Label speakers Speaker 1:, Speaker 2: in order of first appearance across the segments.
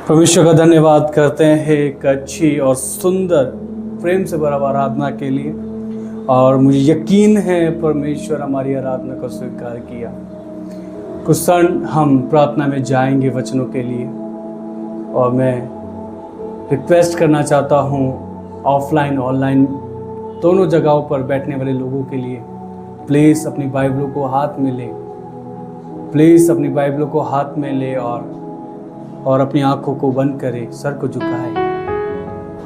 Speaker 1: परमेश्वर का धन्यवाद करते हैं एक अच्छी और सुंदर प्रेम से भरा हुआ आराधना के लिए। और मुझे यकीन है परमेश्वर हमारी आराधना को स्वीकार किया। कुछ क्षण हम प्रार्थना में जाएंगे वचनों के लिए। और मैं रिक्वेस्ट करना चाहता हूँ ऑफलाइन ऑनलाइन दोनों जगहों पर बैठने वाले लोगों के लिए, प्लीज़ अपनी बाइबलों को हाथ में ले, प्लीज़ अपनी बाइबलों को हाथ में ले और अपनी आंखों को बंद करे, सर को झुकाए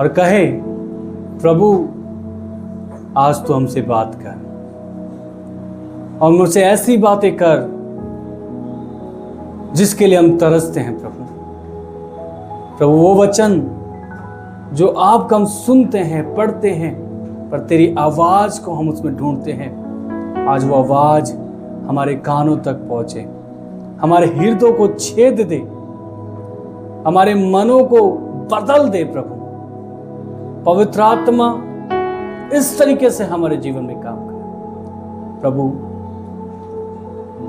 Speaker 1: और कहे, प्रभु आज तो हमसे बात कर और मुझसे ऐसी बातें कर जिसके लिए हम तरसते हैं। प्रभु वो वचन जो आप हम सुनते हैं, पढ़ते हैं, पर तेरी आवाज को हम उसमें ढूंढते हैं, आज वो आवाज हमारे कानों तक पहुंचे, हमारे हृदयों को छेद दे, हमारे मनों को बदल दे। प्रभु पवित्र आत्मा इस तरीके से हमारे जीवन में काम करे। प्रभु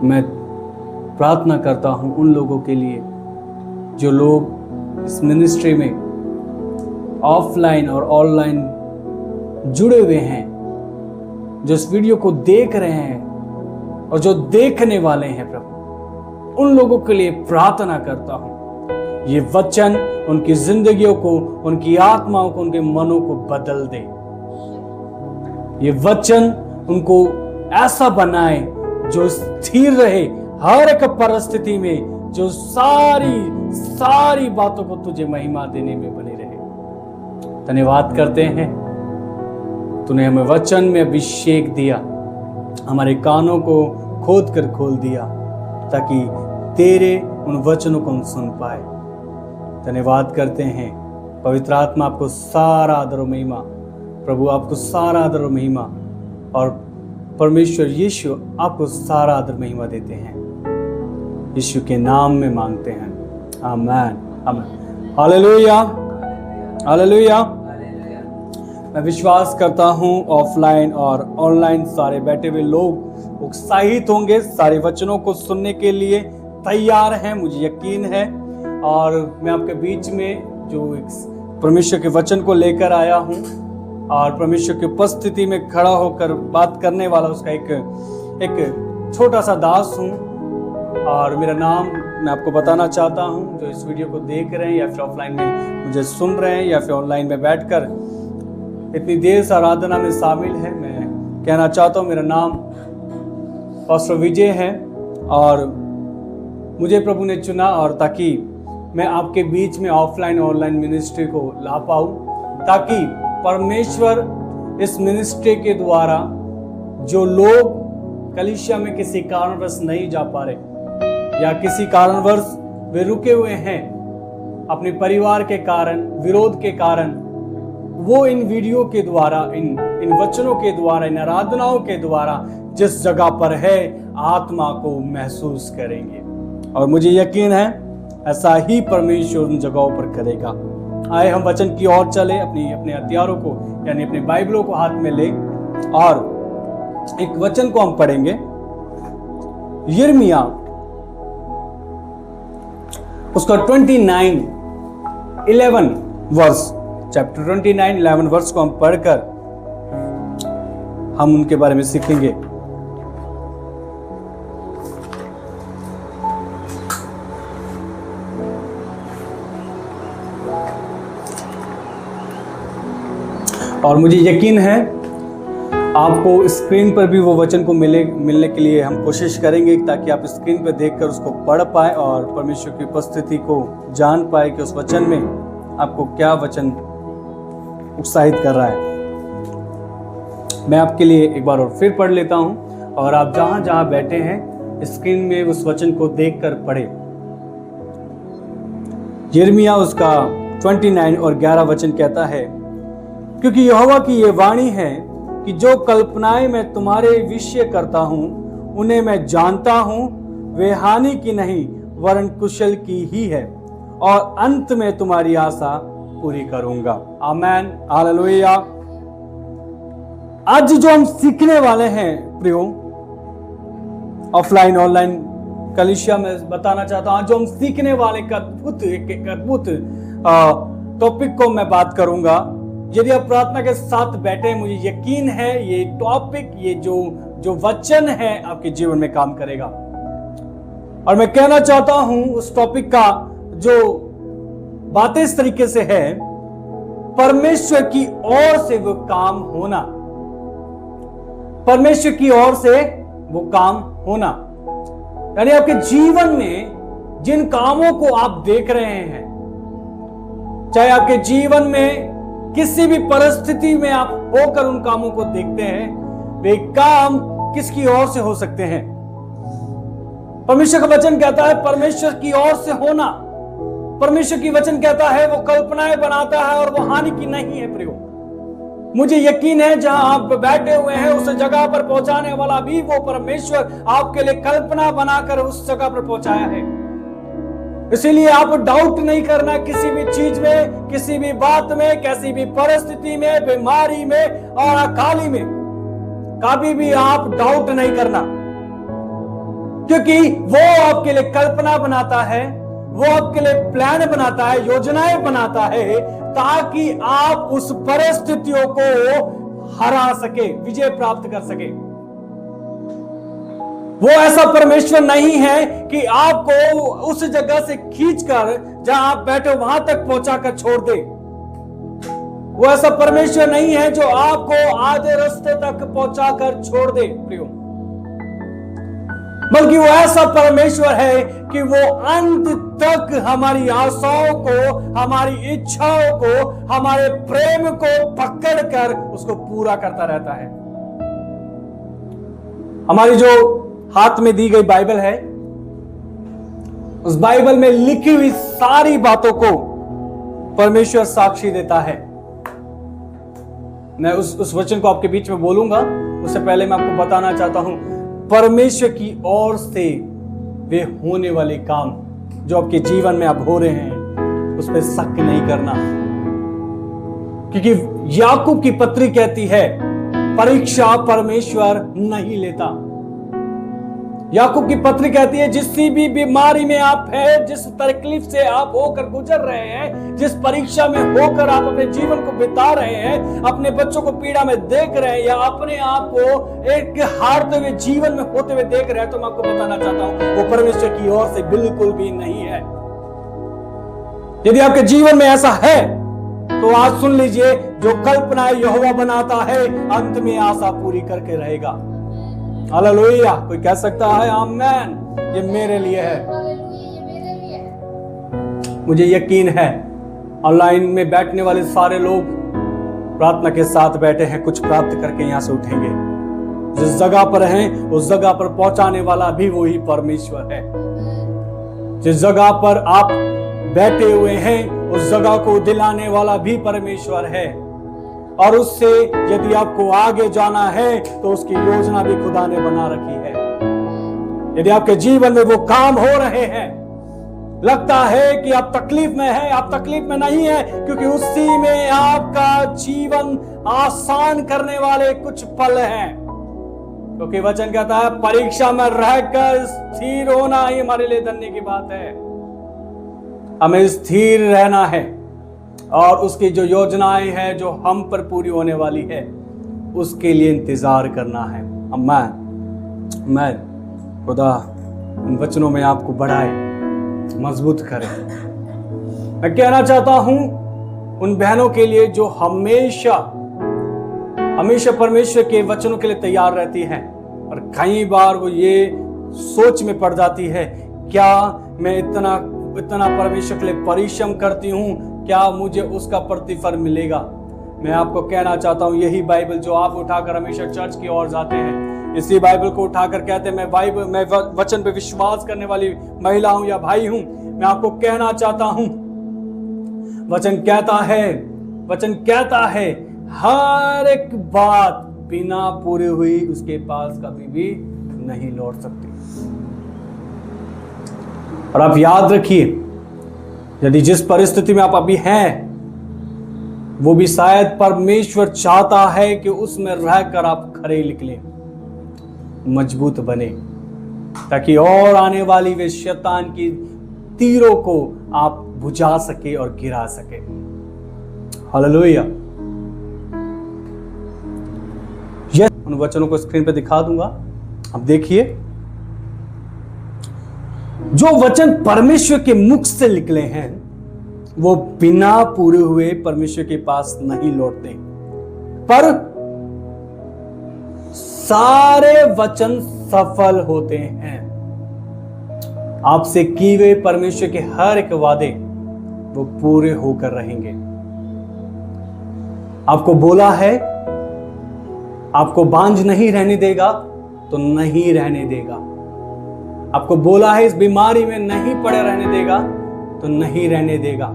Speaker 1: मैं प्रार्थना करता हूं उन लोगों के लिए जो लोग इस मिनिस्ट्री में ऑफलाइन और ऑनलाइन जुड़े हुए हैं, जो इस वीडियो को देख रहे हैं और जो देखने वाले हैं। प्रभु उन लोगों के लिए प्रार्थना करता हूं, ये वचन उनकी जिंदगियों को, उनकी आत्माओं को, उनके मनों को बदल दे। ये वचन उनको ऐसा बनाए जो स्थिर रहे हर एक परिस्थिति में, जो सारी बातों को तुझे महिमा देने में बने रहे। धन्यवाद करते हैं, तूने हमें वचन में अभिषेक दिया, हमारे कानों को खोद कर खोल दिया ताकि तेरे उन वचनों को हम सुन पाए। धन्यवाद करते हैं पवित्र आत्मा, आपको सारा आदर और महिमा। प्रभु आपको सारा आदर और महिमा, और परमेश्वर यीशु आपको सारा आदर महिमा देते हैं। यीशु के नाम में मांगते हैं, आमीन आमीन। Hallelujah hallelujah. मैं विश्वास करता हूं ऑफलाइन और ऑनलाइन सारे बैठे हुए लोग उत्साहित होंगे, सारे वचनों को सुनने के लिए तैयार हैं, मुझे यकीन है। और मैं आपके बीच में जो एक परमेश्वर के वचन को लेकर आया हूं और परमेश्वर की उपस्थिति में खड़ा होकर बात करने वाला उसका एक छोटा सा दास हूं। और मेरा नाम मैं आपको बताना चाहता हूं, जो इस वीडियो को देख रहे हैं या फिर ऑफलाइन में मुझे सुन रहे हैं या फिर ऑनलाइन में बैठकर इतनी देर से आराधना में शामिल है, मैं कहना चाहता हूं मेरा नाम पास्टर विजय है और मुझे प्रभु ने चुना, और ताकि मैं आपके बीच में ऑफलाइन ऑनलाइन मिनिस्ट्री को ला पाऊं, ताकि परमेश्वर इस मिनिस्ट्री के द्वारा जो लोग कलीसिया में किसी कारणवश नहीं जा पा रहे या किसी कारणवश वे रुके हुए हैं अपने परिवार के कारण, विरोध के कारण, वो इन वीडियो के द्वारा, इन वचनों के द्वारा, इन आराधनाओं के द्वारा जिस जगह पर है आत्मा को महसूस करेंगे। और मुझे यकीन है ऐसा ही परमेश्वर उन जगहों पर करेगा। आए हम वचन की ओर चले, अपने हथियारों को यानी अपने बाइबलों को हाथ में ले और एक वचन को हम पढ़ेंगे। यिर्मयाह उसका 29:11 वर्स, चैप्टर 29:11 वर्स को हम पढ़कर हम उनके बारे में सीखेंगे। और मुझे यकीन है आपको स्क्रीन पर भी वो वचन को मिलने के लिए हम कोशिश करेंगे, ताकि आप स्क्रीन पर देखकर उसको पढ़ पाए और परमेश्वर की उपस्थिति को जान पाए कि उस वचन में आपको क्या वचन उत्साहित कर रहा है। मैं आपके लिए एक बार और फिर पढ़ लेता हूं, और आप जहां जहां बैठे हैं स्क्रीन में उस वचन को देखकर पढ़े। यिर्मयाह उसका 29 और 11 वचन कहता है, क्योंकि यहोवा की ये वाणी है कि जो कल्पनाएं मैं तुम्हारे विषय करता हूं उन्हें मैं जानता हूं, वे हानि की नहीं वरन कुशल की ही है, और अंत में तुम्हारी आशा पूरी करूंगा। आमीन हालेलुया। आज जो हम सीखने वाले हैं प्रियो, ऑफलाइन ऑनलाइन कलीसिया में बताना चाहता हूं, जो हम सीखने वाले एक अद्भुत टॉपिक को मैं बात करूंगा। यदि आप प्रार्थना के साथ बैठे हैं, मुझे यकीन है ये टॉपिक, ये जो वचन है आपके जीवन में काम करेगा। और मैं कहना चाहता हूं उस टॉपिक का जो बातें इस तरीके से है, परमेश्वर की ओर से वो काम होना। परमेश्वर की ओर से वो काम होना, यानी आपके जीवन में जिन कामों को आप देख रहे हैं, चाहे आपके जीवन में किसी भी परिस्थिति में आप होकर उन कामों को देखते हैं, वे काम किसकी ओर से हो सकते हैं? परमेश्वर का वचन कहता है परमेश्वर की ओर से होना। परमेश्वर की वचन कहता है वो कल्पनाएं बनाता है और वो हानि की नहीं है प्रयोग। मुझे यकीन है जहां आप बैठे हुए हैं उस जगह पर पहुंचाने वाला भी वो परमेश्वर आपके लिए कल्पना बनाकर उस जगह पर पहुंचाया है। इसीलिए आप डाउट नहीं करना किसी भी चीज में, किसी भी बात में, किसी भी परिस्थिति में, बीमारी में और अकाली में कभी भी आप डाउट नहीं करना, क्योंकि वो आपके लिए कल्पना बनाता है, वो आपके लिए प्लान बनाता है, योजनाएं बनाता है, ताकि आप उस परिस्थितियों को हरा सके, विजय प्राप्त कर सके। वो ऐसा परमेश्वर नहीं है कि आपको उस जगह से खींचकर जहां आप बैठे वहां तक पहुंचाकर छोड़ दे। वो ऐसा परमेश्वर नहीं है जो आपको आधे रास्ते तक पहुंचाकर छोड़ दे प्रियो, बल्कि वो ऐसा परमेश्वर है कि वो अंत तक हमारी आशाओं को, हमारी इच्छाओं को, हमारे प्रेम को पकड़कर उसको पूरा करता रहता है। हमारी जो हाथ में दी गई बाइबल है, उस बाइबल में लिखी हुई सारी बातों को परमेश्वर साक्षी देता है। मैं उस वचन को आपके बीच में बोलूंगा, उससे पहले मैं आपको बताना चाहता हूं, परमेश्वर की ओर से वे होने वाले काम जो आपके जीवन में अब हो रहे हैं, उस पर शक नहीं करना, क्योंकि याकूब की पत्री कहती है परीक्षा परमेश्वर नहीं लेता। याकूब की पत्री कहती है जिस भी बीमारी में आप हैं, जिस तकलीफ से आप होकर गुजर रहे हैं, जिस परीक्षा में होकर आप अपने जीवन को बिता रहे हैं, अपने बच्चों को पीड़ा में देख रहे हैं या अपने आप को एक हारते हुए जीवन में होते हुए देख रहे हैं, तो मैं आपको बताना चाहता हूं वो परमेश्वर की ओर से बिल्कुल भी नहीं है। यदि आपके जीवन में ऐसा है तो आज सुन लीजिए, जो कल्पनाएं यहोवा बनाता है अंत में आशा पूरी करके रहेगा। हालेलुया। कोई कह सकता है आमेन, ये मेरे लिए है। मुझे यकीन है ऑनलाइन में बैठने वाले सारे लोग प्रार्थना के साथ बैठे हैं, कुछ प्राप्त करके यहां से उठेंगे। जिस जगह पर हैं उस जगह पर पहुंचाने वाला भी वही परमेश्वर है। जिस जगह पर आप बैठे हुए हैं उस जगह को दिलाने वाला भी परमेश्वर है, और उससे यदि आपको आगे जाना है तो उसकी योजना भी खुदा ने बना रखी है। यदि आपके जीवन में वो काम हो रहे हैं, लगता है कि आप तकलीफ में हैं, आप तकलीफ में नहीं है, क्योंकि उसी में आपका जीवन आसान करने वाले कुछ पल हैं। क्योंकि वचन कहता है परीक्षा में रहकर स्थिर होना ही हमारे लिए धन्य की बात है। हमें स्थिर रहना है और उसकी जो योजनाएं हैं जो हम पर पूरी होने वाली है उसके लिए इंतजार करना है। मैं खुदा इन वचनों में आपको बढ़ाए, मजबूत करे। मैं कहना चाहता हूं उन बहनों के लिए जो हमेशा परमेश्वर के वचनों के लिए तैयार रहती हैं, और कई बार वो ये सोच में पड़ जाती है, क्या मैं इतना परमेश्वर के लिए परिश्रम करती हूं, क्या मुझे उसका प्रतिफल मिलेगा? मैं आपको कहना चाहता हूं यही बाइबल जो आप उठाकर हमेशा चर्च की ओर जाते हैं, इसी बाइबल को उठाकर कहते हैं मैं वचन पे विश्वास करने वाली महिला हूं या भाई हूं, मैं आपको कहना चाहता हूं वचन कहता है हर एक बात बिना पूरी हुई उसके पास कभी भी नहीं लौट सकती। और आप याद रखिए, यदि जिस परिस्थिति में आप अभी हैं वो भी शायद परमेश्वर चाहता है कि उसमें रहकर आप खरे निकलें, मजबूत बने। ताकि और आने वाली वे शैतान की तीरों को आप बुझा सके और गिरा सके। हालेलुया। यह उन वचनों को स्क्रीन पे दिखा दूंगा, अब देखिए। जो वचन परमेश्वर के मुख से निकले हैं वो बिना पूरे हुए परमेश्वर के पास नहीं लौटते, पर सारे वचन सफल होते हैं। आपसे किए हुए परमेश्वर के हर एक वादे वो पूरे होकर रहेंगे। आपको बोला है आपको बांझ नहीं रहने देगा तो नहीं रहने देगा। आपको बोला है इस बीमारी में नहीं पड़े रहने देगा तो नहीं रहने देगा।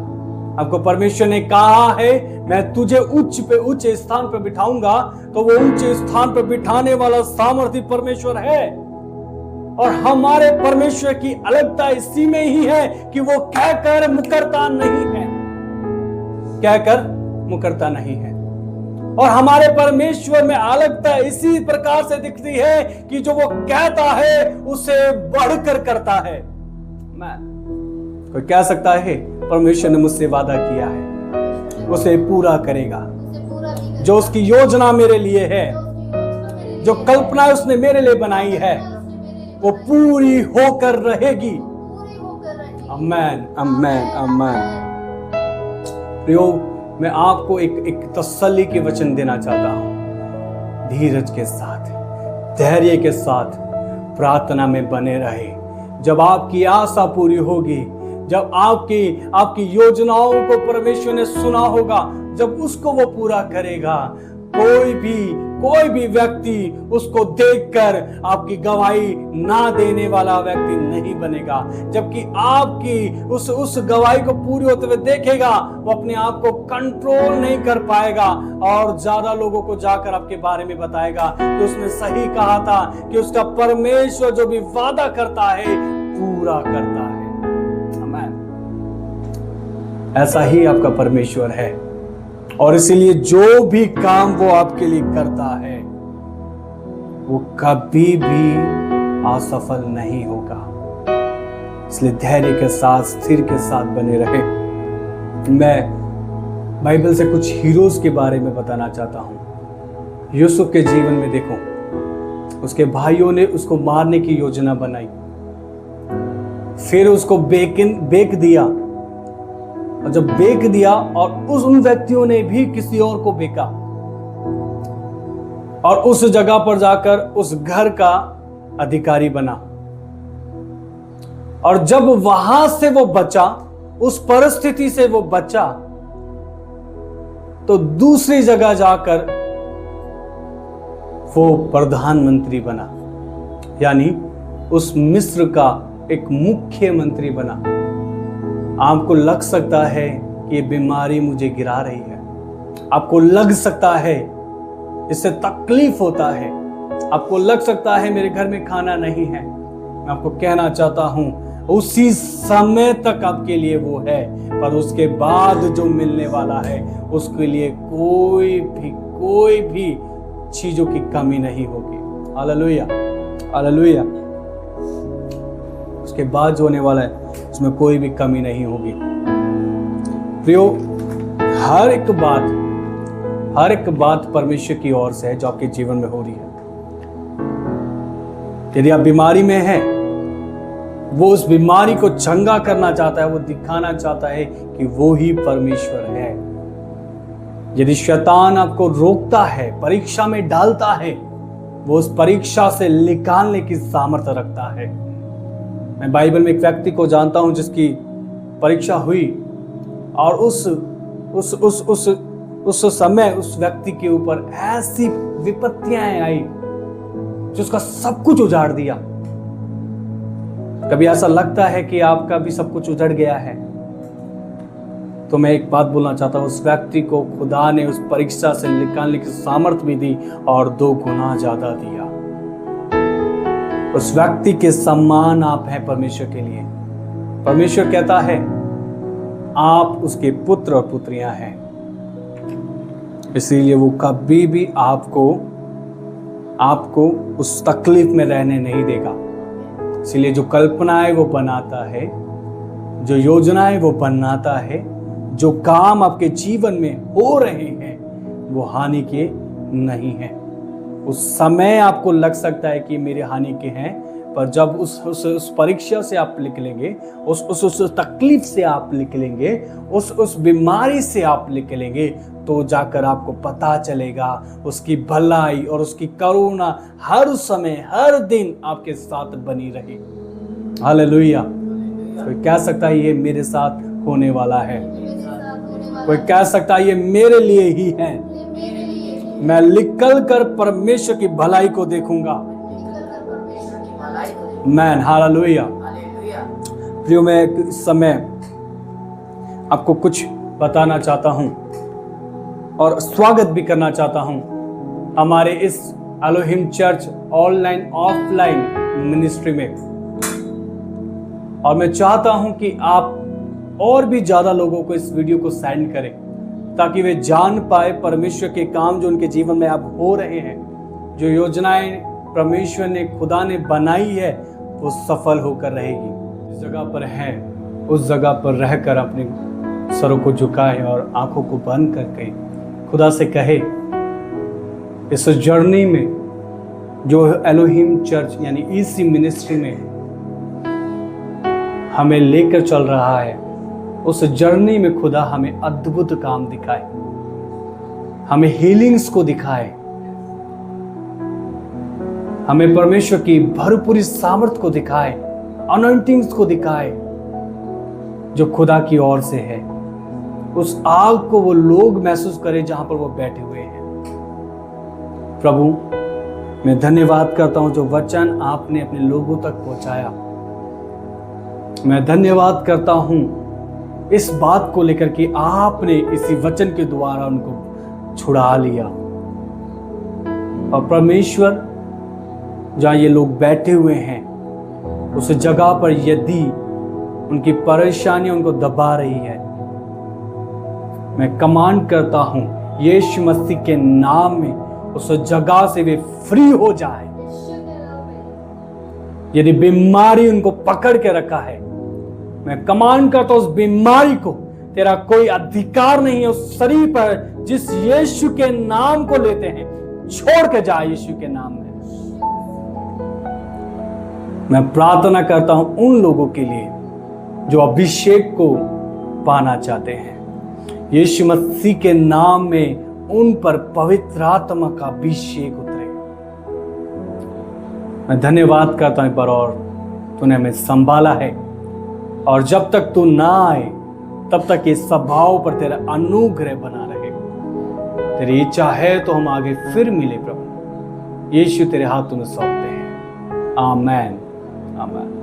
Speaker 1: आपको परमेश्वर ने कहा है मैं तुझे उच्च पे उच्च स्थान पर बिठाऊंगा, तो वो उच्च स्थान पर बिठाने वाला सामर्थ्य परमेश्वर है। और हमारे परमेश्वर की अलगता इसी में ही है कि वो कहकर मुकरता नहीं है, कहकर मुकरता नहीं है। और हमारे परमेश्वर में अलगता इसी प्रकार से दिखती है कि जो वो कहता है उसे बढ़कर करता है। कोई कह सकता है परमेश्वर ने मुझसे वादा किया है उसे पूरा करेगा। जो उसकी योजना मेरे लिए है, जो कल्पना उसने मेरे लिए बनाई है, वो पूरी होकर रहेगी। आमीन, आमीन, आमीन। प्रियो, मैं आपको एक तसल्ली के वचन देना चाहता हूं। धीरज के साथ, धैर्य के साथ प्रार्थना में बने रहे। जब आपकी आशा पूरी होगी, जब आपकी योजनाओं को परमेश्वर ने सुना होगा, जब उसको वो पूरा करेगा, कोई भी व्यक्ति उसको देखकर आपकी गवाही ना देने वाला व्यक्ति नहीं बनेगा। जबकि आपकी उस गवाही को पूरी होते हुए देखेगा, वो अपने आप को कंट्रोल नहीं कर पाएगा और ज्यादा लोगों को जाकर आपके बारे में बताएगा कि उसने सही कहा था, कि उसका परमेश्वर जो भी वादा करता है पूरा करता है। आमीन। ऐसा ही आपका परमेश्वर है और इसीलिए जो भी काम वो आपके लिए करता है वो कभी भी असफल नहीं होगा। इसलिए धैर्य के साथ, स्थिर के साथ बने रहे। मैं बाइबल से कुछ हीरोज के बारे में बताना चाहता हूं। यूसुफ के जीवन में देखो, उसके भाइयों ने उसको मारने की योजना बनाई, फिर उसको बेक दिया, और जब बेक दिया और उन व्यक्तियों ने भी किसी और को बेका और उस जगह पर जाकर उस घर का अधिकारी बना। और जब वहां से वो बचा, उस परिस्थिति से वो बचा, तो दूसरी जगह जाकर वो प्रधानमंत्री बना, यानी उस मिस्र का एक मुख्यमंत्री बना। आपको लग सकता है कि ये बीमारी मुझे गिरा रही है, आपको लग सकता है इससे तकलीफ होता है, आपको लग सकता है मेरे घर में खाना नहीं है। मैं आपको कहना चाहता हूं उसी समय तक आपके लिए वो है, पर उसके बाद जो मिलने वाला है उसके लिए कोई भी चीजों की कमी नहीं होगी। Hallelujah, hallelujah. उसके बाद जो होने वाला है उसमें कोई भी कमी नहीं होगी। प्रियो, हर एक बात परमेश्वर की ओर से है जो आपके जीवन में हो रही है। यदि आप बीमारी में हैं, वो उस बीमारी को चंगा करना चाहता है, वो दिखाना चाहता है कि वो ही परमेश्वर है। यदि शैतान आपको रोकता है, परीक्षा में डालता है, वो उस परीक्षा से निकालने की सामर्थ्य रखता है। मैं बाइबल में एक व्यक्ति को जानता हूं जिसकी परीक्षा हुई और उस समय उस व्यक्ति के ऊपर ऐसी विपत्तियां आई जिसका सब कुछ उजाड़ दिया। कभी ऐसा लगता है कि आपका भी सब कुछ उजड़ गया है, तो मैं एक बात बोलना चाहता हूं, उस व्यक्ति को खुदा ने उस परीक्षा से निकालने की सामर्थ्य भी दी और 2 गुना ज्यादा दिया। उस व्यक्ति के सम्मान आप हैं परमेश्वर के लिए। परमेश्वर कहता है आप उसके पुत्र और पुत्रियां हैं, इसीलिए वो कभी भी आपको उस तकलीफ में रहने नहीं देगा। इसलिए जो कल्पनाएं वो बनाता है, जो योजनाएं वो बनाता है, जो काम आपके जीवन में हो रहे हैं, वो हानि के नहीं है। उस समय आपको लग सकता है कि मेरे हानि के हैं, पर जब उस परीक्षा से आप निकलेंगे, उस तकलीफ से आप निकलेंगे, उस बीमारी से आप निकलेंगे, तो जाकर आपको पता चलेगा उसकी भलाई और उसकी करुणा हर समय हर दिन आपके साथ बनी रही। हालेलुया। कोई कह सकता है ये मेरे साथ होने वाला है, कोई कह सकता है ये मेरे लिए ही है। मैं निकल कर परमेश्वर की भलाई को देखूंगा। Man hallelujah. प्रियो, मैं इस समय आपको कुछ बताना चाहता हूं और स्वागत भी करना चाहता हूं हमारे इस Elohim church online offline ministry में। और मैं चाहता हूं कि आप और भी ज्यादा लोगों को इस वीडियो को सेंड करें, ताकि वे जान पाए परमेश्वर के काम जो उनके जीवन में अब हो रहे हैं, जो योजनाएं परमेश्वर ने खुदा ने बनाई है वो सफल होकर रहेगी। जिस जगह पर है उस जगह पर रहकर अपने सरों को झुकाए और आंखों को बंद करके खुदा से कहे, इस जर्नी में जो एलोहिम चर्च यानी ईसी मिनिस्ट्री में हमें लेकर चल रहा है, उस जर्नी में खुदा हमें अद्भुत काम दिखाए, हमें हीलिंग्स को दिखाए, हमें परमेश्वर की भरपूरी सामर्थ को दिखाए, अनॉइंटिंग्स को दिखाए जो खुदा की ओर से है। उस आग को वो लोग महसूस करें जहां पर वो बैठे हुए हैं। प्रभु, मैं धन्यवाद करता हूं जो वचन आपने अपने लोगों तक पहुंचाया। मैं धन्यवाद करता हूं इस बात को लेकर कि आपने इसी वचन के द्वारा उनको छुड़ा लिया। और परमेश्वर, जहां ये लोग बैठे हुए हैं उस जगह पर यदि उनकी परेशानी उनको दबा रही है, मैं कमांड करता हूं यीशु मसीह के नाम में उस जगह से वे फ्री हो जाए। यदि बीमारी उनको पकड़ के रखा है, मैं कमांड करता हूं उस बीमारी को, तेरा कोई अधिकार नहीं है उस शरीर पर जिस यीशु के नाम को लेते हैं, छोड़ के जा यीशु के नाम में। मैं प्रार्थना करता हूं उन लोगों के लिए जो अभिषेक को पाना चाहते हैं, यीशु मसीह के नाम में उन पर पवित्र आत्मा का अभिषेक उतरे। मैं धन्यवाद करता हूं पर, और तूने हमें संभाला है, और जब तक तू ना आए तब तक ये स्वभाव पर तेरा अनुग्रह बना रहे। तेरी इच्छा है तो हम आगे फिर मिले प्रभु। यीशु तेरे हाथों में सौंपते हैं। आमीन, आमीन।